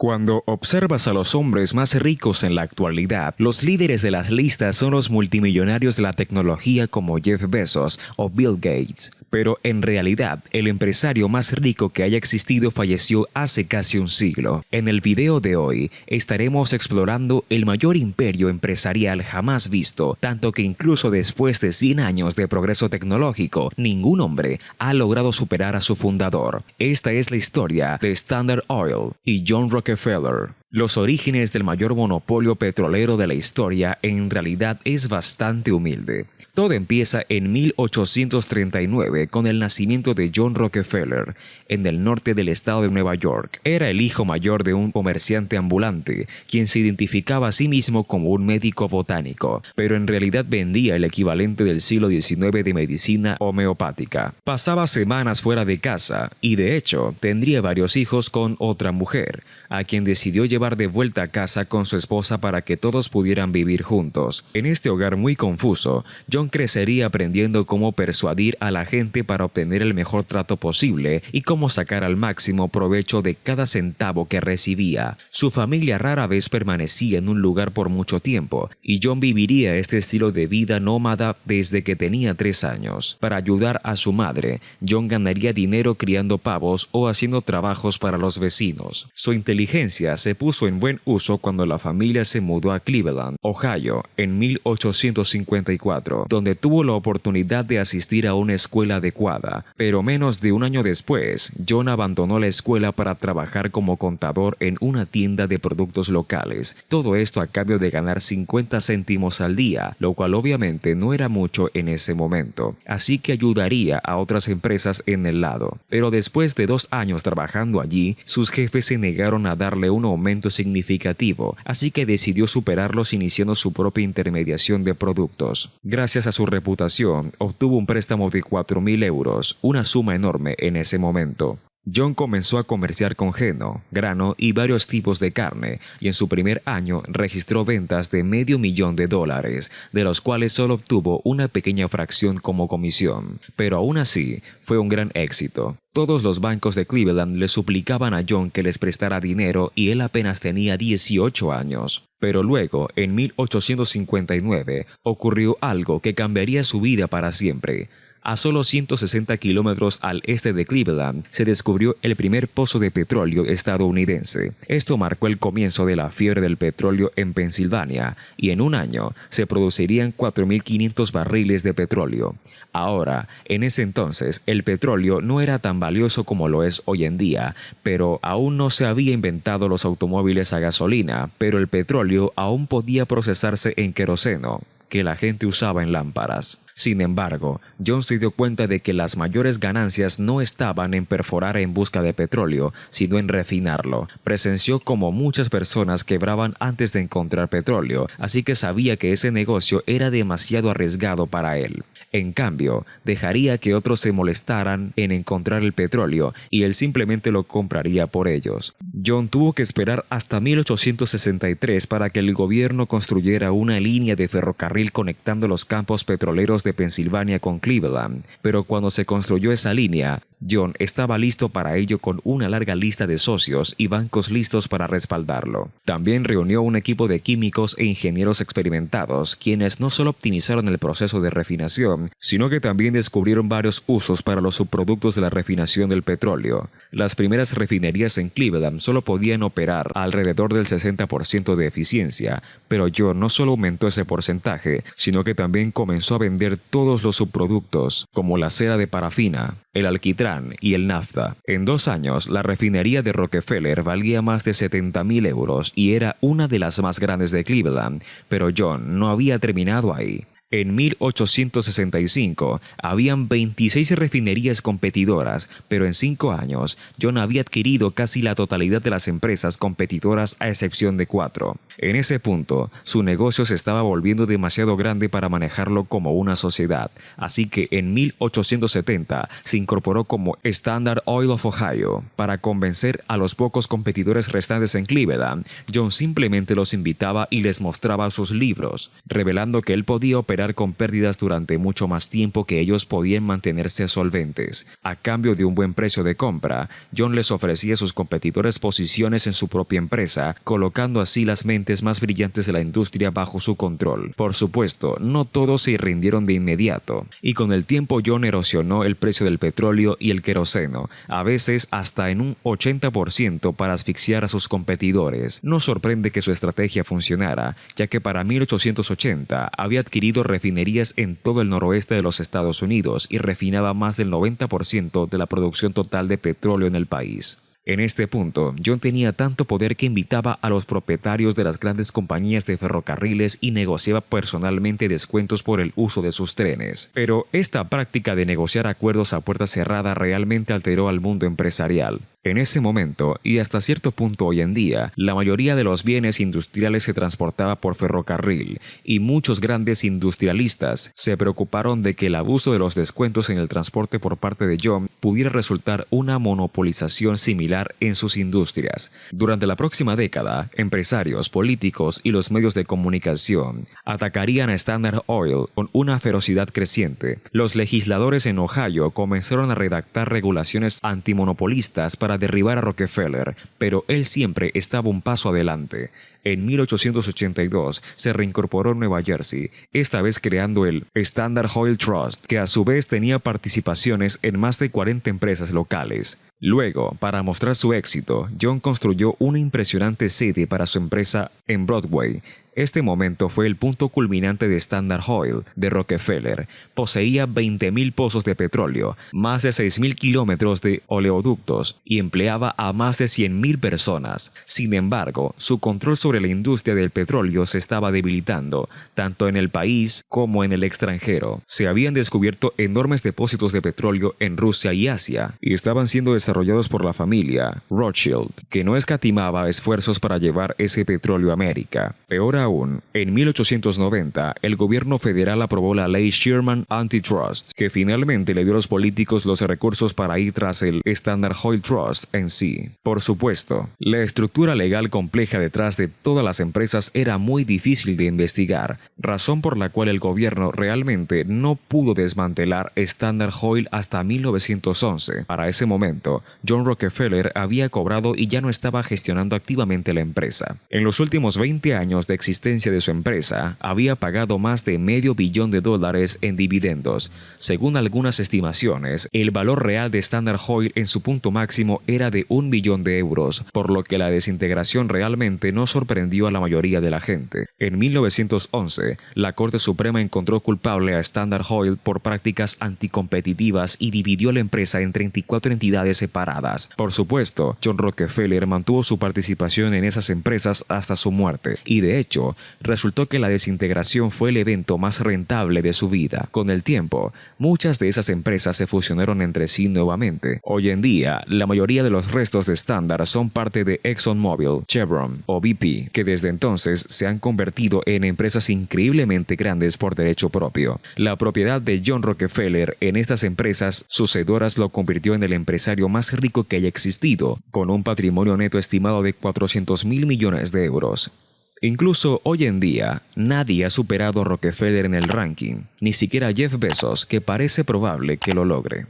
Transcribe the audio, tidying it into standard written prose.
Cuando observas a los hombres más ricos en la actualidad, los líderes de las listas son los multimillonarios de la tecnología como Jeff Bezos o Bill Gates. Pero en realidad, el empresario más rico que haya existido falleció hace casi un siglo. En el video de hoy, estaremos explorando el mayor imperio empresarial jamás visto, tanto que incluso después de 100 años de progreso tecnológico, ningún hombre ha logrado superar a su fundador. Esta es la historia de Standard Oil y John Rockefeller. Los orígenes del mayor monopolio petrolero de la historia en realidad es bastante humilde. Todo empieza en 1839 con el nacimiento de John Rockefeller en el norte del estado de Nueva York. Era el hijo mayor de un comerciante ambulante, quien se identificaba a sí mismo como un médico botánico, pero en realidad vendía el equivalente del siglo XIX de medicina homeopática. Pasaba semanas fuera de casa y de hecho tendría varios hijos con otra mujer, a quien decidió llevar de vuelta a casa con su esposa para que todos pudieran vivir juntos. En este hogar muy confuso, John crecería aprendiendo cómo persuadir a la gente para obtener el mejor trato posible y cómo sacar al máximo provecho de cada centavo que recibía. Su familia rara vez permanecía en un lugar por mucho tiempo, y John viviría este estilo de vida nómada desde que tenía 3 años. Para ayudar a su madre, John ganaría dinero criando pavos o haciendo trabajos para los vecinos. Su inteligencia se puso en buen uso cuando la familia se mudó a Cleveland, Ohio, en 1854, donde tuvo la oportunidad de asistir a una escuela adecuada. Pero menos de un año después, John abandonó la escuela para trabajar como contador en una tienda de productos locales. Todo esto a cambio de ganar 50 céntimos al día, lo cual obviamente no era mucho en ese momento. Así que ayudaría a otras empresas en el lado. Pero después de 2 años trabajando allí, sus jefes se negaron a darle un aumento significativo, así que decidió superarlos iniciando su propia intermediación de productos. Gracias a su reputación, obtuvo un préstamo de 4.000 euros, una suma enorme en ese momento. John comenzó a comerciar con heno, grano y varios tipos de carne, y en su primer año registró ventas de $500,000, de los cuales solo obtuvo una pequeña fracción como comisión. Pero aún así, fue un gran éxito. Todos los bancos de Cleveland le suplicaban a John que les prestara dinero y él apenas tenía 18 años. Pero luego, en 1859, ocurrió algo que cambiaría su vida para siempre. A solo 160 kilómetros al este de Cleveland, se descubrió el primer pozo de petróleo estadounidense. Esto marcó el comienzo de la fiebre del petróleo en Pensilvania, y en un año se producirían 4.500 barriles de petróleo. Ahora, en ese entonces, el petróleo no era tan valioso como lo es hoy en día, pero aún no se había inventado los automóviles a gasolina, pero el petróleo aún podía procesarse en queroseno, que la gente usaba en lámparas. Sin embargo, John se dio cuenta de que las mayores ganancias no estaban en perforar en busca de petróleo, sino en refinarlo. Presenció como muchas personas quebraban antes de encontrar petróleo, así que sabía que ese negocio era demasiado arriesgado para él. En cambio, dejaría que otros se molestaran en encontrar el petróleo y él simplemente lo compraría por ellos. John tuvo que esperar hasta 1863 para que el gobierno construyera una línea de ferrocarril conectando los campos petroleros de Pensilvania con Cleveland, pero cuando se construyó esa línea, John estaba listo para ello con una larga lista de socios y bancos listos para respaldarlo. También reunió un equipo de químicos e ingenieros experimentados, quienes no solo optimizaron el proceso de refinación, sino que también descubrieron varios usos para los subproductos de la refinación del petróleo. Las primeras refinerías en Cleveland solo podían operar alrededor del 60% de eficiencia, pero John no solo aumentó ese porcentaje, sino que también comenzó a vender todos los subproductos, como la cera de parafina, el alquitrán y el nafta. En 2 años, la refinería de Rockefeller valía más de 70.000 euros y era una de las más grandes de Cleveland, pero John no había terminado ahí. En 1865 habían 26 refinerías competidoras, pero en 5 años John había adquirido casi la totalidad de las empresas competidoras a excepción de 4. En ese punto, su negocio se estaba volviendo demasiado grande para manejarlo como una sociedad, así que en 1870 se incorporó como Standard Oil of Ohio. Para convencer a los pocos competidores restantes en Cleveland, John simplemente los invitaba y les mostraba sus libros, revelando que él podía operar operar con pérdidas durante mucho más tiempo que ellos podían mantenerse solventes. A cambio de un buen precio de compra, John les ofrecía a sus competidores posiciones en su propia empresa, colocando así las mentes más brillantes de la industria bajo su control. Por supuesto, no todos se rindieron de inmediato, y con el tiempo John erosionó el precio del petróleo y el queroseno, a veces hasta en un 80% para asfixiar a sus competidores. No sorprende que su estrategia funcionara, ya que para 1880 había adquirido refinerías en todo el noroeste de los Estados Unidos y refinaba más del 90% de la producción total de petróleo en el país. En este punto, John tenía tanto poder que invitaba a los propietarios de las grandes compañías de ferrocarriles y negociaba personalmente descuentos por el uso de sus trenes. Pero esta práctica de negociar acuerdos a puerta cerrada realmente alteró al mundo empresarial. En ese momento, y hasta cierto punto hoy en día, la mayoría de los bienes industriales se transportaba por ferrocarril, y muchos grandes industrialistas se preocuparon de que el abuso de los descuentos en el transporte por parte de John pudiera resultar una monopolización similar en sus industrias. Durante la próxima década, empresarios, políticos y los medios de comunicación atacarían a Standard Oil con una ferocidad creciente. Los legisladores en Ohio comenzaron a redactar regulaciones antimonopolistas para derribar a Rockefeller, pero él siempre estaba un paso adelante. En 1882 se reincorporó en Nueva Jersey, esta vez creando el Standard Oil Trust, que a su vez tenía participaciones en más de 40 empresas locales. Luego, para mostrar su éxito, John construyó una impresionante sede para su empresa en Broadway. Este momento fue el punto culminante de Standard Oil de Rockefeller. Poseía 20.000 pozos de petróleo, más de 6.000 kilómetros de oleoductos y empleaba a más de 100.000 personas. Sin embargo, su control sobre la industria del petróleo se estaba debilitando, tanto en el país como en el extranjero. Se habían descubierto enormes depósitos de petróleo en Rusia y Asia, y estaban siendo desarrollados por la familia Rothschild, que no escatimaba esfuerzos para llevar ese petróleo a América. Peor aún, en 1890, el gobierno federal aprobó la ley Sherman Antitrust, que finalmente le dio a los políticos los recursos para ir tras el Standard Oil Trust en sí. Por supuesto, la estructura legal compleja detrás de todas las empresas era muy difícil de investigar, razón por la cual el gobierno realmente no pudo desmantelar Standard Oil hasta 1911. Para ese momento, John Rockefeller había cobrado y ya no estaba gestionando activamente la empresa. En los últimos 20 años de existencia de su empresa, había pagado más de $500 millones en dividendos. Según algunas estimaciones, el valor real de Standard Oil en su punto máximo era de €1 billón, por lo que la desintegración realmente no sorprendió a la mayoría de la gente. En 1911, la Corte Suprema encontró culpable a Standard Oil por prácticas anticompetitivas y dividió la empresa en 34 entidades separadas. Por supuesto, John Rockefeller mantuvo su participación en esas empresas hasta su muerte, y de hecho, resultó que la desintegración fue el evento más rentable de su vida. Con el tiempo, muchas de esas empresas se fusionaron entre sí nuevamente. Hoy en día, la mayoría de los restos de Standard son parte de ExxonMobil, Chevron o BP, que desde entonces se han convertido en empresas increíblemente grandes por derecho propio. La propiedad de John Rockefeller en estas empresas sucedoras lo convirtió en el empresario más rico que haya existido, con un patrimonio neto estimado de $400.000 millones. Incluso hoy en día, nadie ha superado a Rockefeller en el ranking, ni siquiera Jeff Bezos, que parece probable que lo logre.